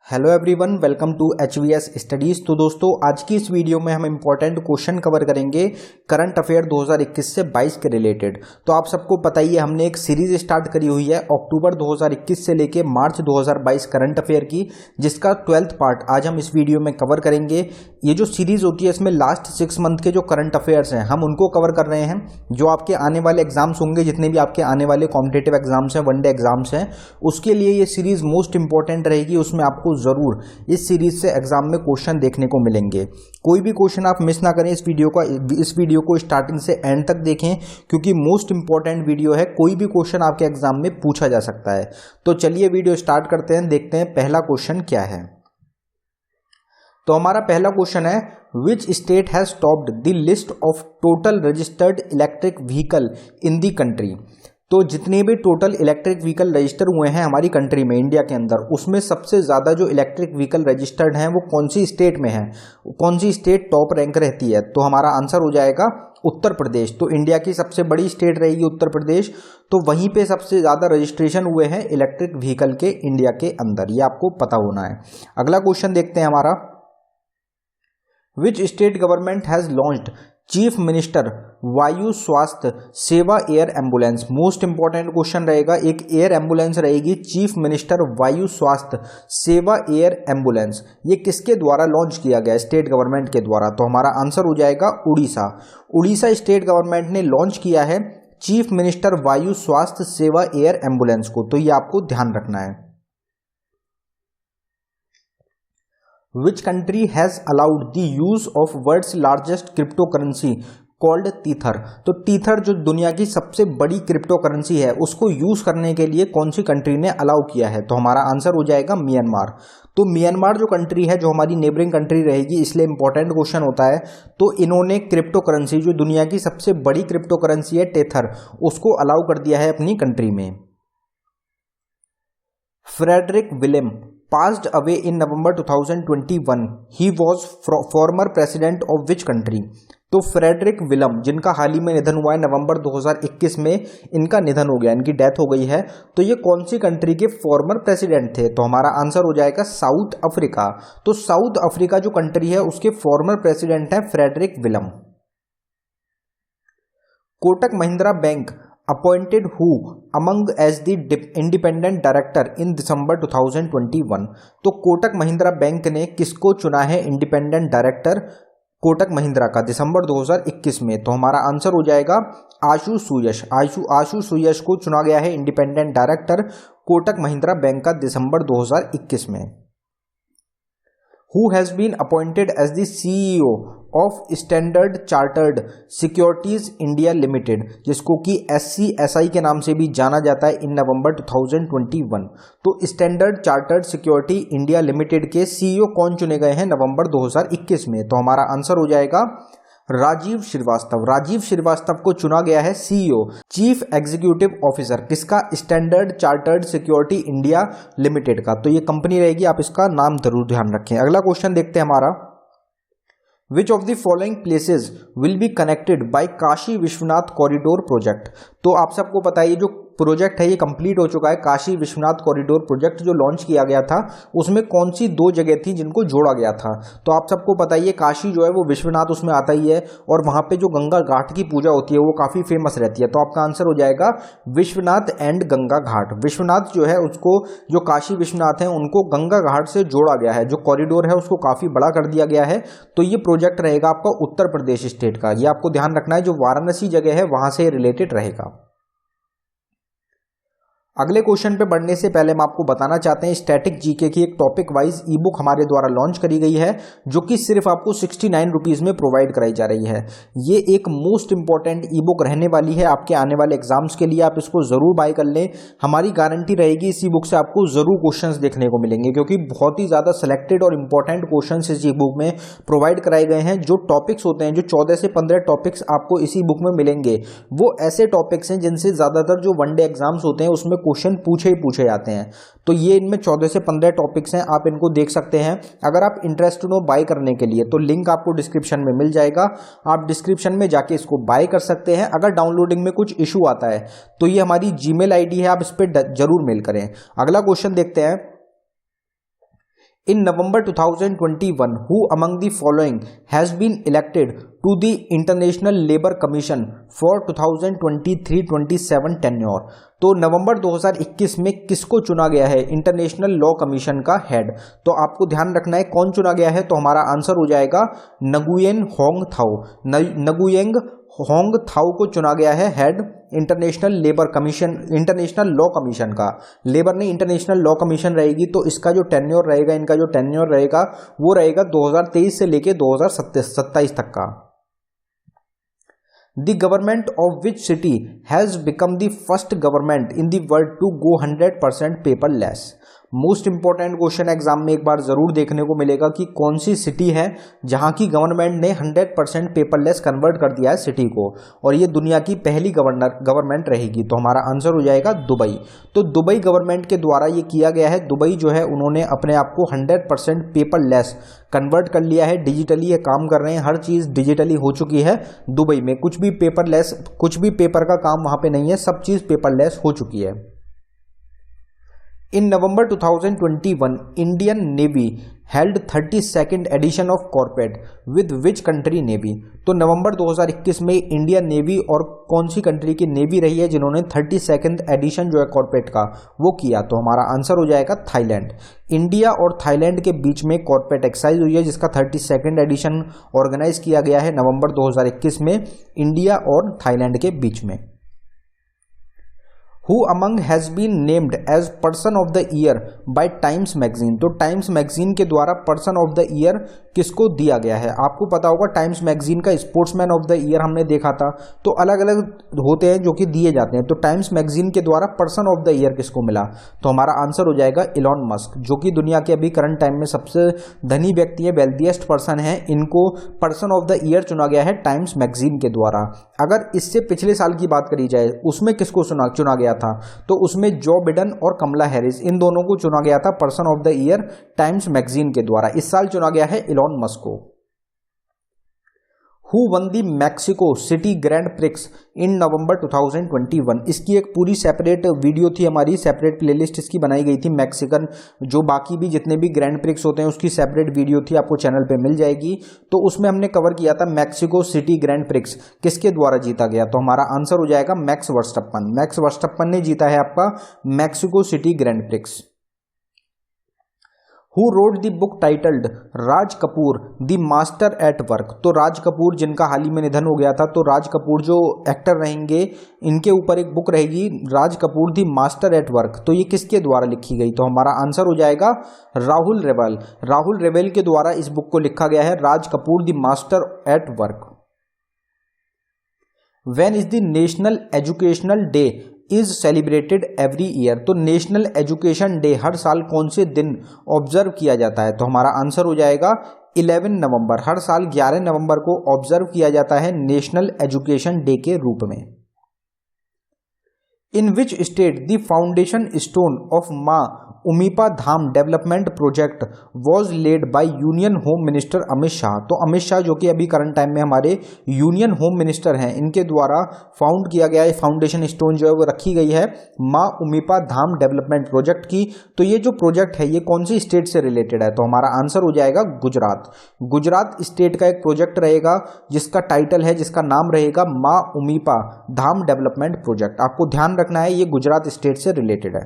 Hello everyone, welcome to HVS studies. तो दोस्तों, आज की इस वीडियो में हम इंपॉर्टेंट क्वेश्चन कवर करेंगे करंट अफेयर 2021 से 22 के रिलेटेड। तो आप सबको पता ही है, हमने एक सीरीज स्टार्ट करी हुई है अक्टूबर 2021 से लेके मार्च 2022 करंट अफेयर की, जिसका 12th पार्ट आज हम इस वीडियो में कवर करेंगे। ये जो सीरीज होती है, इसमें लास्ट 6 मंथ के जो करंट अफेयर्स हैं हम उनको कवर कर रहे हैं। जो आपके आने वाले एग्जाम्स होंगे, जितने भी आपके आने वाले कॉम्पिटेटिव एग्जाम्स हैं, वनडे एग्जाम्स हैं, उसके लिए ये सीरीज मोस्ट इंपॉर्टेंट रहेगी। उसमें आपको जरूर इस सीरीज से एग्जाम में क्वेश्चन देखने को मिलेंगे। कोई भी क्वेश्चन आप मिस ना करें। इस वीडियो को स्टार्टिंग से एंड तक देखें, क्योंकि मोस्ट इंपॉर्टेंट वीडियो है। कोई भी क्वेश्चन आपके एग्जाम में पूछा जा सकता है। तो चलिए वीडियो स्टार्ट करते हैं, देखते हैं पहला क्वेश्चन क्या है। तो हमारा पहला क्वेश्चन है, which state has topped the list of total registered electric vehicle in the country. तो जितने भी टोटल इलेक्ट्रिक व्हीकल रजिस्टर हुए हैं हमारी कंट्री में, इंडिया के अंदर, उसमें सबसे ज़्यादा जो इलेक्ट्रिक व्हीकल रजिस्टर्ड हैं वो कौन सी स्टेट में है, कौन सी स्टेट टॉप रैंक रहती है। तो हमारा आंसर हो जाएगा उत्तर प्रदेश। तो इंडिया की सबसे बड़ी स्टेट रहेगी उत्तर प्रदेश। तो वहीं पे सबसे ज़्यादा रजिस्ट्रेशन हुए हैं इलेक्ट्रिक व्हीकल के इंडिया के अंदर, ये आपको पता होना है। अगला क्वेश्चन देखते हैं हमारा, which state government has launched chief minister वायु स्वास्थ्य सेवा air ambulance. Most important question रहेगा। एक एयर एम्बुलेंस रहेगी, चीफ मिनिस्टर वायु स्वास्थ्य सेवा एयर एम्बुलेंस। ये किसके द्वारा लॉन्च किया गया? स्टेट गवर्नमेंट के द्वारा। तो हमारा आंसर हो जाएगा उड़ीसा। उड़ीसा स्टेट गवर्नमेंट ने लॉन्च किया है चीफ मिनिस्टर वायु स्वास्थ्य सेवा एयर एम्बुलेंस को। तो ये आपको ध्यान रखना है। Which country has allowed the use of world's largest cryptocurrency called Tether? तो टीथर जो दुनिया की सबसे बड़ी क्रिप्टो करेंसी है, उसको यूज करने के लिए कौन सी कंट्री ने अलाउ किया है? तो हमारा आंसर हो जाएगा म्यांमार। तो म्यांमार जो कंट्री है, जो हमारी नेबरिंग कंट्री रहेगी, इसलिए इंपॉर्टेंट क्वेश्चन होता है। तो इन्होंने क्रिप्टो करेंसी, जो दुनिया की सबसे बड़ी क्रिप्टो करेंसी है टेथर, उसको अलाउ कर दिया है अपनी कंट्री में। Frederick William passed away in November 2021. He was former president of which country? तो फ्रेडरिक विलियम, जिनका हाल ही में निधन हुआ है नवंबर 2021 में, इनका निधन हो गया, इनकी डेथ हो गई है। तो ये कौन सी कंट्री के फॉर्मर प्रेसिडेंट थे? तो हमारा आंसर हो जाएगा साउथ अफ्रीका। तो साउथ अफ्रीका जो कंट्री है, उसके फॉर्मर प्रेसिडेंट है Frederick William. Kotak Mahindra bank appointed who among as the independent director in December 2021। तो कोटक महिंद्रा बैंक ने किसको चुना है इंडिपेंडेंट डायरेक्टर कोटक महिंद्रा का दिसंबर 2021 में? तो हमारा आंसर हो जाएगा आशु सुयश। आशु सुयश को चुना गया है independent director Kotak Mahindra bank का दिसंबर 2021 में। Who has been appointed as the CEO of standard chartered securities India limited, जिसको कि SCSI के नाम से भी जाना जाता है, इन नवंबर 2021। तो standard chartered security India limited के CEO कौन चुने गए हैं नवंबर 2021 में? तो हमारा आंसर हो जाएगा राजीव श्रीवास्तव। राजीव श्रीवास्तव को चुना गया है CEO, चीफ एग्जीक्यूटिव ऑफिसर, किसका? Standard chartered security India limited का। तो ये कंपनी रहेगी, आप इसका नाम जरूर ध्यान रखें। अगला क्वेश्चन देखते हैं हमारा, which of the following places will be connected by Kashi Vishwanath corridor project. तो आप सबको पता है, ये जो प्रोजेक्ट है ये कंप्लीट हो चुका है। काशी विश्वनाथ कॉरिडोर प्रोजेक्ट जो लॉन्च किया गया था, उसमें कौन सी 2 जगह थी जिनको जोड़ा गया था? तो आप सबको पता ही है, काशी जो है वो विश्वनाथ उसमें आता ही है, और वहां पे जो गंगा घाट की पूजा होती है वो काफी फेमस रहती है। तो आपका आंसर हो जाएगा विश्वनाथ एंड गंगा घाट। विश्वनाथ जो है उसको, जो काशी विश्वनाथ है उनको गंगा घाट से जोड़ा गया है। जो कॉरिडोर है उसको काफी बड़ा कर दिया गया है। तो ये प्रोजेक्ट रहेगा आपका उत्तर प्रदेश स्टेट का। ये आपको ध्यान रखना है, जो वाराणसी जगह है वहां से रिलेटेड रहेगा। अगले क्वेश्चन पे बढ़ने से पहले हम आपको बताना चाहते हैं, स्टैटिक जीके की एक टॉपिक वाइज ई बुक हमारे द्वारा लॉन्च करी गई है, जो कि सिर्फ आपको 69 रुपीज़ में प्रोवाइड कराई जा रही है। ये एक मोस्ट इंपॉर्टेंट ई बुक रहने वाली है आपके आने वाले एग्जाम्स के लिए। आप इसको ज़रूर बाय कर लें। हमारी गारंटी रहेगी, इस ई बुक से आपको ज़रूर क्वेश्चन देखने को मिलेंगे, क्योंकि बहुत ही ज़्यादा सेलेक्टेड और इंपॉर्टेंट क्वेश्चन इस ई बुक में प्रोवाइड कराए गए हैं। जो टॉपिक्स होते हैं, जो 14 से 15 टॉपिक्स आपको इसी बुक में मिलेंगे, वो ऐसे टॉपिक्स हैं जिनसे ज़्यादातर जो वनडे एग्जाम्स होते हैं उसमें क्वेश्चन पूछे ही पूछे जाते हैं। तो ये इनमें 14 से 15 टॉपिक्स हैं, आप इनको देख सकते हैं। अगर आप इंटरेस्टेड हो बाय करने के लिए तो लिंक आपको डिस्क्रिप्शन में मिल जाएगा, आप डिस्क्रिप्शन में जाके इसको बाय कर सकते हैं। अगर डाउनलोडिंग में कुछ इशू आता है तो ये हमारी जीमेल आईडी है, आप इस पर जरूर मेल करें। अगला क्वेश्चन देखते हैं, In November 2021, who among the following has been elected to the International Labour Commission for 2023-27 tenure? तो नवंबर 2021 में किसको चुना गया है इंटरनेशनल लॉ कमीशन का हेड? तो आपको ध्यान रखना है कौन चुना गया है, तो हमारा आंसर हो जाएगा नगुयेन होंगथाओ। नगुयेंग होंगथाओ को चुना गया है head international labour commission, international law commission का। लेबर नहीं, इंटरनेशनल लॉ कमीशन रहेगी। तो इसका जो टेन्योर रहेगा, इनका जो टेन्योर रहेगा वो रहेगा 2023 से लेके 2027 तक का। The government of which city has become the first government in the world to go 100% paperless? Most important question exam में एक बार जरूर देखने को मिलेगा कि कौन सी सिटी है जहां की गवर्नमेंट ने 100% पेपरलेस कन्वर्ट कर दिया है सिटी को, और ये दुनिया की पहली गवर्नमेंट रहेगी। तो हमारा आंसर हो जाएगा दुबई। तो दुबई गवर्नमेंट के द्वारा ये किया गया है। दुबई जो है उन्होंने अपने आप को 100% पेपरलेस कन्वर्ट कर लिया है, डिजिटली ये काम कर रहे हैं, हर चीज़ डिजिटली हो चुकी है दुबई में। कुछ भी पेपरलेस, कुछ भी पेपर का काम वहाँ पे नहीं है, सब चीज़ पेपरलेस हो चुकी है। In November 2021, Indian Navy held 32nd edition of Corpet with which country Navy? तो नवंबर 2021 में इंडियन नेवी और कौन सी कंट्री की नेवी रही है जिन्होंने 32nd एडिशन जो है कॉर्पेट का वो किया? तो हमारा आंसर हो जाएगा थाईलैंड। इंडिया और थाईलैंड के बीच में कॉर्पेट एक्सरसाइज हुई है जिसका 32nd एडिशन ऑर्गेनाइज किया गया है नवंबर 2021 में इंडिया और थाईलैंड के बीच में। Who among has been named as Person of the Year by Times Magazine? तो टाइम्स मैगजीन के द्वारा पर्सन ऑफ द ईयर किसको दिया गया है? आपको पता होगा टाइम्स मैगजीन का स्पोर्ट्समैन ऑफ द ईयर हमने देखा था, तो अलग अलग होते हैं जो कि दिए जाते हैं। तो टाइम्स मैगजीन के द्वारा पर्सन ऑफ द ईयर किसको मिला? तो हमारा आंसर हो जाएगा इलॉन मस्क, जो कि दुनिया के अभी करंट टाइम में सबसे धनी व्यक्ति है, वेल्थिएस्ट पर्सन है। इनको पर्सन ऑफ द ईयर चुना गया है टाइम्स मैगजीन के द्वारा। अगर इससे पिछले साल की बात करी जाए उसमें किसको चुना गया था, तो उसमें जो बिडेन और कमला हैरिस, इन दोनों को चुना गया था person of the year Times magazine के द्वारा। इस साल चुना गया है इलॉन मस्क को। Who won the Mexico city grand prix in November 2021? इसकी एक पूरी सेपरेट वीडियो थी, हमारी सेपरेट प्लेलिस्ट इसकी बनाई गई थी। मैक्सिकन जो बाकी भी जितने भी ग्रैंड प्रिक्स होते हैं उसकी सेपरेट वीडियो थी, आपको चैनल पे मिल जाएगी। तो उसमें हमने कवर किया था मैक्सिको सिटी ग्रैंड प्रिक्स किसके द्वारा जीता गया? तो हमारा आंसर हो जाएगा मैक्स वर्स्टप्पन। मैक्स वर्स्टप्पन ने जीता है आपका Mexico city grand prix. Who wrote the book titled Raj Kapoor the master at work? तो राज कपूर जिनका हाल ही में निधन हो गया था, तो राज कपूर जो एक्टर रहेंगे इनके ऊपर एक बुक रहेगी Raj Kapoor the master at work. तो ये किसके द्वारा लिखी गई? तो हमारा आंसर हो जाएगा राहुल रेवल। राहुल रेवल के द्वारा इस बुक को लिखा गया है, Raj Kapoor the master at work. When is the national educational day is celebrated every year? तो नेशनल एजुकेशन डे हर साल कौन से दिन ऑब्जर्व किया जाता है? तो हमारा आंसर हो जाएगा 11 नवंबर। हर साल 11 नवंबर को ऑब्जर्व किया जाता है नेशनल एजुकेशन डे के रूप में। In which state the foundation stone of Maa Umiya Dham development project was laid by union home minister Amit Shah? तो अमित शाह जो कि अभी करंट टाइम में हमारे यूनियन होम मिनिस्टर हैं, इनके द्वारा फाउंड किया गया है फाउंडेशन स्टोन जो है वो रखी गई है माँ उमीपा धाम डेवलपमेंट प्रोजेक्ट की। तो ये जो प्रोजेक्ट है ये कौन सी स्टेट से रिलेटेड है? तो हमारा आंसर हो जाएगा गुजरात। गुजरात स्टेट का एक प्रोजेक्ट रहेगा जिसका टाइटल है, जिसका नाम रहेगा माँ उमीपा धाम डेवलपमेंट प्रोजेक्ट। आपको ध्यान रखना है ये गुजरात स्टेट से रिलेटेड है।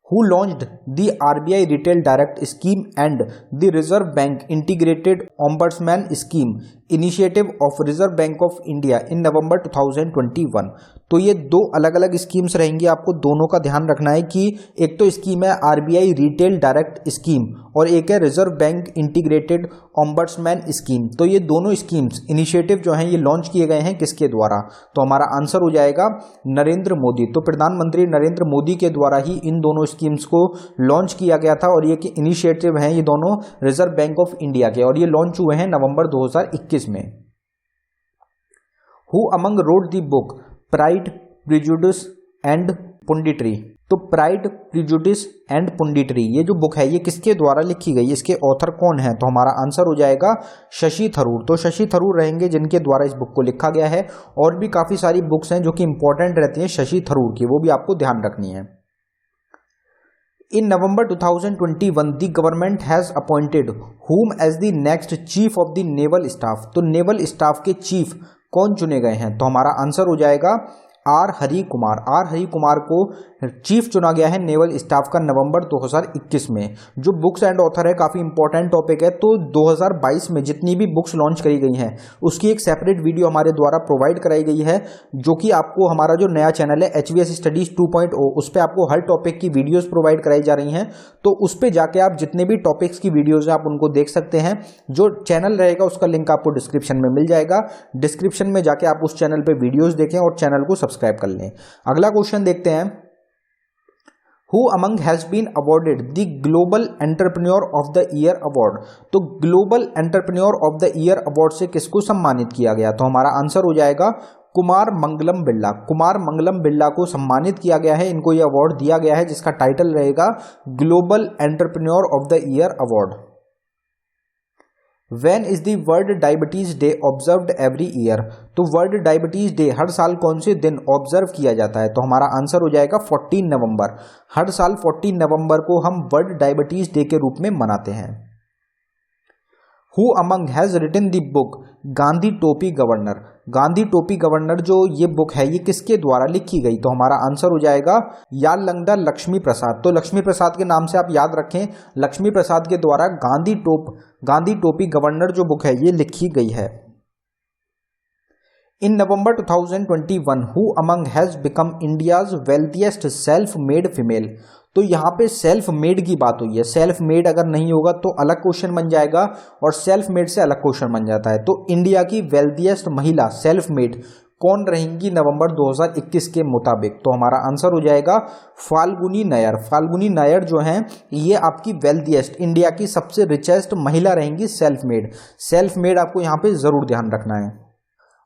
Who launched the RBI Retail Direct Scheme and the Reserve Bank Integrated Ombudsman Scheme Initiative of Reserve Bank of India in November 2021? तो ये दो अलग अलग स्कीम्स रहेंगी, आपको दोनों का ध्यान रखना है कि एक तो स्कीम है RBI रिटेल डायरेक्ट स्कीम और एक है reserve bank integrated ombudsman scheme. तो ये दोनों स्कीम्स इनिशिएटिव जो हैं ये लॉन्च किए गए हैं किसके द्वारा? तो हमारा आंसर हो जाएगा नरेंद्र मोदी। तो प्रधानमंत्री नरेंद्र मोदी के द्वारा ही इन दोनों स्कीम्स को लॉन्च किया गया था और ये इनिशिएटिव हैं ये दोनों रिजर्व बैंक ऑफ इंडिया के, और ये लॉन्च हुए हैं नवंबर 2021 में। Who among wrote the book pride prejudice and punditry? तो प्राइड प्रिजुडिस एंड पुंडिटरी ये जो बुक है ये किसके द्वारा लिखी गई, इसके ऑथर कौन है? तो हमारा आंसर हो जाएगा शशि थरूर। तो शशि थरूर रहेंगे जिनके द्वारा इस बुक को लिखा गया है, और भी काफी सारी बुक्स हैं जो कि इंपॉर्टेंट रहती हैं शशि थरूर की, वो भी आपको ध्यान रखनी है। In November 2021 the government has appointed whom as the next chief of the naval staff. तो नेवल स्टाफ के चीफ कौन चुने गए हैं? तो हमारा आंसर हो जाएगा आर हरि कुमार। आर हरि कुमार को चीफ चुना गया है नेवल स्टाफ का नवंबर 2021 में। जो बुक्स एंड ऑथर है, काफ़ी इंपॉर्टेंट टॉपिक है। तो 2022 में जितनी भी बुक्स लॉन्च करी गई हैं उसकी एक सेपरेट वीडियो हमारे द्वारा प्रोवाइड कराई गई है, जो कि आपको हमारा जो नया चैनल है HVS स्टडीज 2.0 उस पर आपको हर टॉपिक की वीडियोज़ प्रोवाइड कराई जा रही हैं। तो उस पर जाके आप जितने भी टॉपिक्स की वीडियोज़ हैं आप उनको देख सकते हैं। जो चैनल रहेगा उसका लिंक आपको डिस्क्रिप्शन में मिल जाएगा। डिस्क्रिप्शन में जाके आप उस चैनल पर वीडियोज़ देखें और चैनल को सब्सक्राइब कर लें। अगला क्वेश्चन देखते हैं। Who among has been awarded the Global Entrepreneur of the Year Award? तो Global Entrepreneur of the Year Award से किसको सम्मानित किया गया? तो हमारा आंसर हो जाएगा कुमार मंगलम बिरला। कुमार मंगलम बिरला को सम्मानित किया गया है, इनको यह अवार्ड दिया गया है जिसका टाइटल रहेगा global entrepreneur of the year award. When is the world diabetes day observed every year? तो वर्ल्ड डायबिटीज डे हर साल कौन से दिन ऑब्जर्व किया जाता है? तो हमारा आंसर हो जाएगा 14 नवंबर। हर साल 14 नवंबर को हम वर्ल्ड डायबिटीज डे के रूप में मनाते हैं। Who among has written the book Gandhi टोपी गवर्नर? गांधी टोपी गवर्नर जो ये बुक है ये किसके द्वारा लिखी गई? तो हमारा आंसर हो जाएगा यालंगडा लक्ष्मी प्रसाद। तो लक्ष्मी प्रसाद के नाम से आप याद रखें, लक्ष्मी प्रसाद के द्वारा गांधी टोपी गवर्नर जो बुक है ये लिखी गई है। In November 2021 who among has become India's wealthiest self made female? तो यहाँ पे सेल्फ मेड की बात हुई है। सेल्फ मेड अगर नहीं होगा तो अलग क्वेश्चन बन जाएगा और सेल्फ मेड से अलग क्वेश्चन बन जाता है। तो इंडिया की वेल्थिएस्ट महिला सेल्फ मेड कौन रहेंगी नवंबर 2021 के मुताबिक? तो हमारा आंसर हो जाएगा फाल्गुनी नायर। फाल्गुनी नायर जो हैं ये आपकी वेल्थिएस्ट, इंडिया की सबसे रिचेस्ट महिला रहेंगी सेल्फ मेड। सेल्फ मेड आपको यहाँ पे जरूर ध्यान रखना है।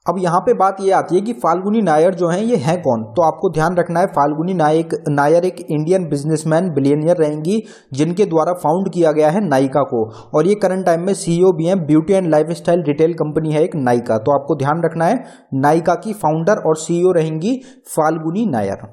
अब यहाँ पे बात ये आती है कि फाल्गुनी नायर जो हैं ये हैं कौन? तो आपको ध्यान रखना है फाल्गुनी नायर एक इंडियन बिजनेसमैन बिलियनियर रहेंगी जिनके द्वारा फाउंड किया गया है नायका को, और ये करंट टाइम में CEO भी हैं। Beauty and lifestyle retail company है एक नायका। तो आपको ध्यान रखना है नायका की फाउंडर और CEO रहेंगी Falguni Nayar.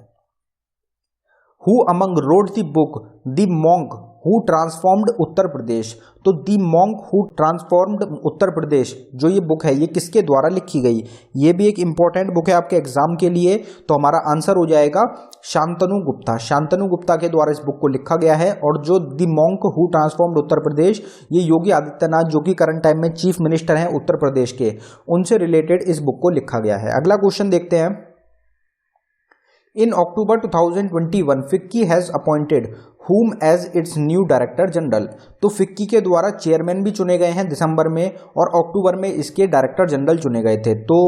Who among wrote the book the monk who transformed Uttar Pradesh? तो the monk who transformed Uttar Pradesh जो ये बुक है ये किसके द्वारा लिखी गई? ये भी एक इंपॉर्टेंट बुक है आपके एग्जाम के लिए। तो हमारा आंसर हो जाएगा शांतनु गुप्ता। शांतनु गुप्ता के द्वारा इस बुक को लिखा गया है। और जो दी मॉन्क हु ट्रांसफॉर्म्ड उत्तर प्रदेश ये योगी आदित्यनाथ जो कि करंट टाइम में चीफ मिनिस्टर हैं उत्तर प्रदेश के, उनसे रिलेटेड इस बुक को लिखा गया है। अगला क्वेश्चन देखते हैं। In October 2021 FICCI has appointed whom as its new director general? तो फिक्की के द्वारा चेयरमैन भी चुने गए हैं दिसंबर में और अक्टूबर में इसके डायरेक्टर जनरल चुने गए थे। तो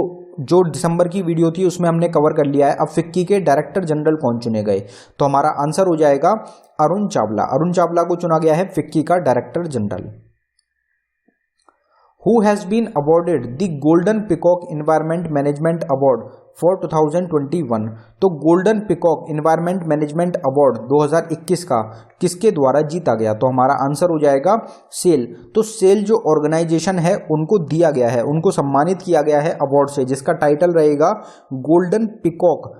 जो दिसंबर की वीडियो थी उसमें हमने कवर कर लिया है। अब फिक्की के डायरेक्टर जनरल कौन चुने गए? तो हमारा आंसर हो जाएगा अरुण चावला। अरुण चावला को चुना गया है फिक्की का director general. Who has been awarded the Golden Peacock Environment Management Award for 2021? तो golden peacock environment management award 2021 का किसके द्वारा जीता गया? तो हमारा आंसर हो जाएगा सेल। तो सेल जो ऑर्गेनाइजेशन है उनको दिया गया है, उनको सम्मानित किया गया है अवार्ड से, जिसका टाइटल रहेगा golden peacock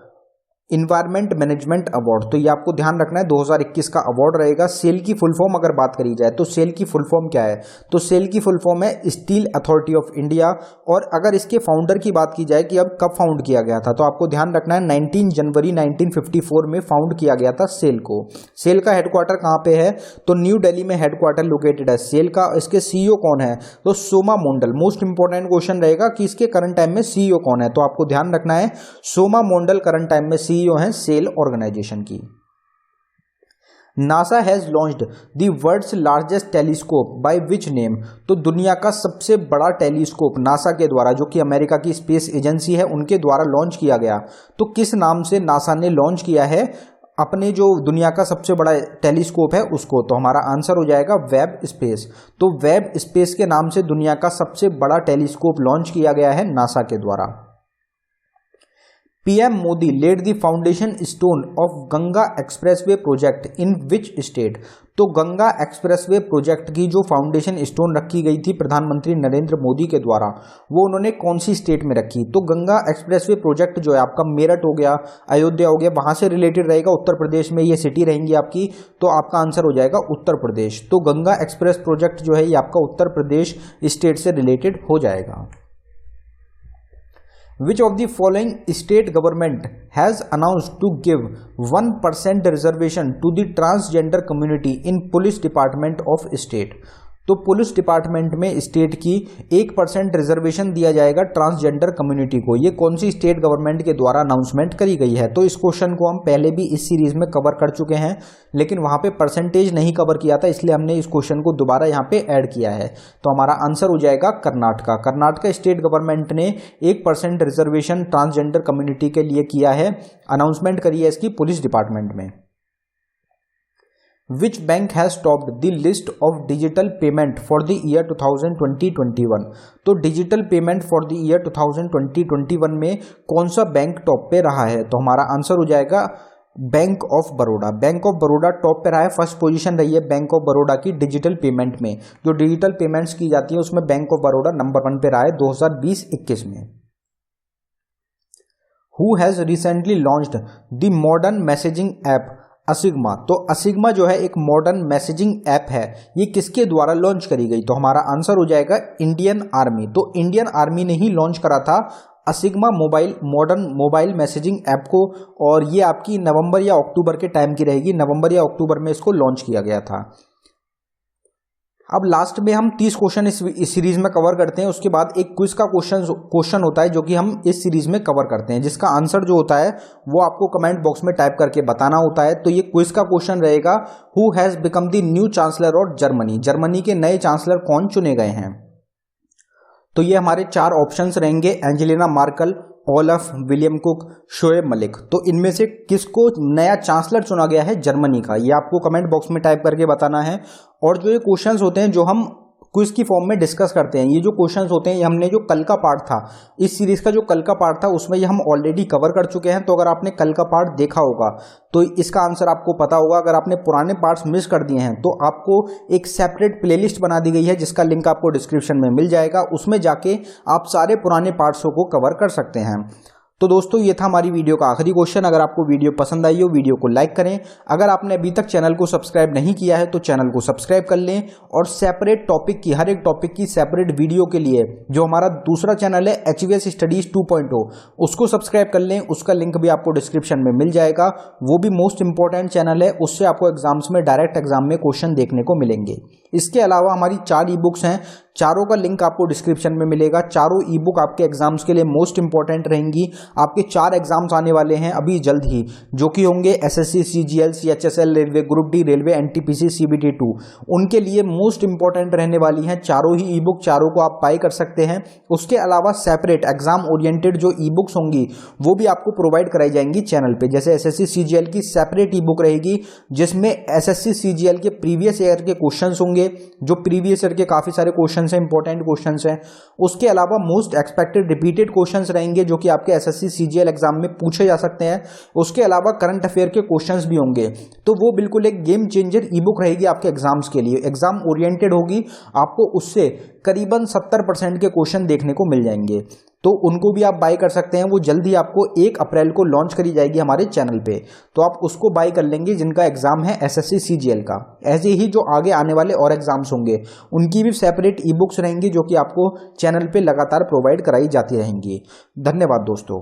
environment management award. तो ये आपको ध्यान रखना है 2021 का अवार्ड रहेगा। सेल की फुल फॉर्म अगर बात करी जाए तो सेल की फुल फॉर्म क्या है? तो सेल की फुल फॉर्म है स्टील अथॉरिटी ऑफ इंडिया। और अगर इसके फाउंडर की बात की जाए कि अब कब फाउंड किया गया था, तो आपको ध्यान रखना है 19 जनवरी 1954 में फाउंड किया गया था सेल को। सेल का हेडक्वार्टर कहाँ पे है? तो न्यू दिल्ली में हेडक्वार्टर लोकेटेड है सेल का। इसके CEO कौन है? तो Soma Mondal. Most important question रहेगा कि इसके करंट टाइम में CEO कौन है? तो आपको ध्यान रखना है सोमा मोंडल करंट टाइम में CEO हैं सेल ऑर्गेनाइजेशन की। NASA has launched the world's largest telescope by which name? तो दुनिया का सबसे बड़ा टेलीस्कोप नासा के द्वारा, जो कि अमेरिका की स्पेस एजेंसी है उनके द्वारा लॉन्च किया गया, तो किस नाम से नासा ने लॉन्च किया है अपने जो दुनिया का सबसे बड़ा टेलीस्कोप है उसको? तो हमारा आंसर हो जाएगा वेब स्पेस। तो वेब स्पेस के नाम से दुनिया का सबसे बड़ा टेलीस्कोप लॉन्च किया गया है नासा के द्वारा। PM Modi laid the foundation stone of Ganga expressway project in which state. तो गंगा एक्सप्रेसवे प्रोजेक्ट की जो फाउंडेशन स्टोन रखी गई थी प्रधानमंत्री नरेंद्र मोदी के द्वारा, वो उन्होंने कौन सी स्टेट में रखी? तो गंगा एक्सप्रेसवे प्रोजेक्ट जो है आपका मेरठ हो गया, अयोध्या हो गया, वहां से रिलेटेड रहेगा। उत्तर प्रदेश में ये सिटी रहेंगी आपकी, तो आपका आंसर हो जाएगा उत्तर प्रदेश। तो गंगा एक्सप्रेस प्रोजेक्ट जो है ये आपका उत्तर प्रदेश स्टेट से रिलेटेड हो जाएगा। Which of the following state government has announced to give 1% reservation to the transgender community in police department of state? तो पुलिस डिपार्टमेंट में स्टेट की 1% रिजर्वेशन दिया जाएगा ट्रांसजेंडर कम्युनिटी को। ये कौन सी स्टेट गवर्नमेंट के द्वारा अनाउंसमेंट करी गई है? तो इस क्वेश्चन को हम पहले भी इस सीरीज में कवर कर चुके हैं, लेकिन वहां पे परसेंटेज नहीं कवर किया था, इसलिए हमने इस क्वेश्चन को दोबारा यहाँ पे ऐड किया है। तो हमारा आंसर हो जाएगा कर्नाटका। कर्नाटका स्टेट गवर्नमेंट ने 1% रिजर्वेशन ट्रांसजेंडर कम्युनिटी के लिए किया है, अनाउंसमेंट करी है इसकी पुलिस डिपार्टमेंट में। Which bank has topped the list of digital payment for the year 2020-21? तो digital payment for the year 2020-21 में कौन सा बैंक टॉप पे रहा है? तो हमारा आंसर हो जाएगा bank of Baroda. Bank of Baroda top पे रहा है, फर्स्ट पोजीशन रही है बैंक ऑफ बड़ौदा की डिजिटल पेमेंट में। जो डिजिटल पेमेंट्स की जाती है उसमें बैंक ऑफ बड़ौदा नंबर 1 पे रहा है 2020-21 में। Who has recently launched the modern messaging app असिग्मा? तो असिग्मा जो है एक मॉडर्न मैसेजिंग ऐप है, ये किसके द्वारा लॉन्च करी गई? तो हमारा आंसर हो जाएगा इंडियन आर्मी। तो इंडियन आर्मी ने ही लॉन्च करा था असिग्मा मॉडर्न मोबाइल मैसेजिंग ऐप को, और ये आपकी नवंबर या अक्टूबर के टाइम की रहेगी। नवंबर या अक्टूबर में इसको लॉन्च किया गया था। अब लास्ट में हम 30 क्वेश्चन इस सीरीज में कवर करते हैं, उसके बाद एक क्विज का क्वेश्चन होता है जो कि हम इस सीरीज में कवर करते हैं, जिसका आंसर जो होता है वो आपको कमेंट बॉक्स में टाइप करके बताना होता है। तो ये क्विज का क्वेश्चन रहेगा, who has become the new chancellor of Germany? Germany के नए चांसलर कौन चुने गए हैं? तो ये हमारे 4 ऑप्शंस रहेंगे, Angelina Merkel, Olaf, William Cook, Shoaib Malik. तो इनमें से किसको नया चांसलर चुना गया है जर्मनी का? ये आपको कमेंट बॉक्स में टाइप करके बताना है। और जो ये क्वेश्चंस होते हैं जो हम क्विज की फॉर्म में डिस्कस करते हैं, ये जो क्वेश्चंस होते हैं ये हमने जो कल का पार्ट था, इस सीरीज का जो कल का पार्ट था उसमें ये हम ऑलरेडी कवर कर चुके हैं। तो अगर आपने कल का पार्ट देखा होगा तो इसका आंसर आपको पता होगा। अगर आपने पुराने पार्ट्स मिस कर दिए हैं तो आपको एक सेपरेट प्लेलिस्ट बना दी गई है जिसका लिंक आपको डिस्क्रिप्शन में मिल जाएगा, उसमें जाके आप सारे पुराने पार्ट्सों को कवर कर सकते हैं। तो दोस्तों ये था हमारी वीडियो का आखिरी क्वेश्चन। अगर आपको वीडियो पसंद आई हो वीडियो को लाइक करें। अगर आपने अभी तक चैनल को सब्सक्राइब नहीं किया है तो चैनल को सब्सक्राइब कर लें, और सेपरेट टॉपिक की हर एक टॉपिक की सेपरेट वीडियो के लिए जो हमारा दूसरा चैनल है HVS स्टडीज 2.0 उसको सब्सक्राइब कर लें। उसका लिंक भी आपको डिस्क्रिप्शन में मिल जाएगा। वो भी मोस्ट इंपॉर्टेंट चैनल है, उससे आपको एग्जाम्स में डायरेक्ट एग्जाम में क्वेश्चन देखने को मिलेंगे। इसके अलावा हमारी 4 ई बुक्स हैं, चारों का लिंक आपको डिस्क्रिप्शन में मिलेगा। चारों ई बुक आपके एग्जाम्स के लिए मोस्ट इंपॉर्टेंट रहेंगी। आपके 4 एग्जाम्स आने वाले हैं अभी जल्द ही, जो कि होंगे SSC, CGL, CHSL, railway group D, railway NTPC, CBT 2। उनके लिए मोस्ट इंपॉर्टेंट रहने वाली हैं चारों ही ई बुक, चारों को आप बाय कर सकते हैं। उसके अलावा सेपरेट एग्जाम ओरिएंटेड जो ई बुक्स होंगी वो भी आपको प्रोवाइड कराई जाएंगी चैनल पे। जैसे SSC, CGL की सेपरेट ई बुक रहेगी जिसमें SSC, CGL के प्रीवियस ईयर के क्वेश्चन होंगे, जो प्रीवियस ईयर के काफी सारे क्वेश्चन हैं, इंपॉर्टेंट क्वेश्चंस हैं। उसके अलावा मोस्ट एक्सपेक्टेड रिपीटेड क्वेश्चंस रहेंगे जो कि आपके SSC, CGL एग्जाम में पूछे जा सकते हैं। उसके अलावा करंट अफेयर के क्वेश्चंस भी होंगे। तो वो बिल्कुल एक गेम चेंजर ई बुक रहेगी आपके एग्जाम्स के लिए। एग्जाम ओरिएंटेड होगी, आपको उससे करीबन 70% के क्वेश्चन देखने को मिल जाएंगे। तो उनको भी आप बाय कर सकते हैं। वो जल्दी आपको 1 अप्रैल को लॉन्च करी जाएगी हमारे चैनल पे, तो आप उसको बाय कर लेंगे जिनका एग्जाम है SSC, CGL का। ऐसे ही जो आगे आने वाले और एग्जाम्स होंगे उनकी भी सेपरेट ई बुक्स रहेंगी जो कि आपको चैनल पे लगातार प्रोवाइड कराई जाती रहेंगी। धन्यवाद दोस्तों।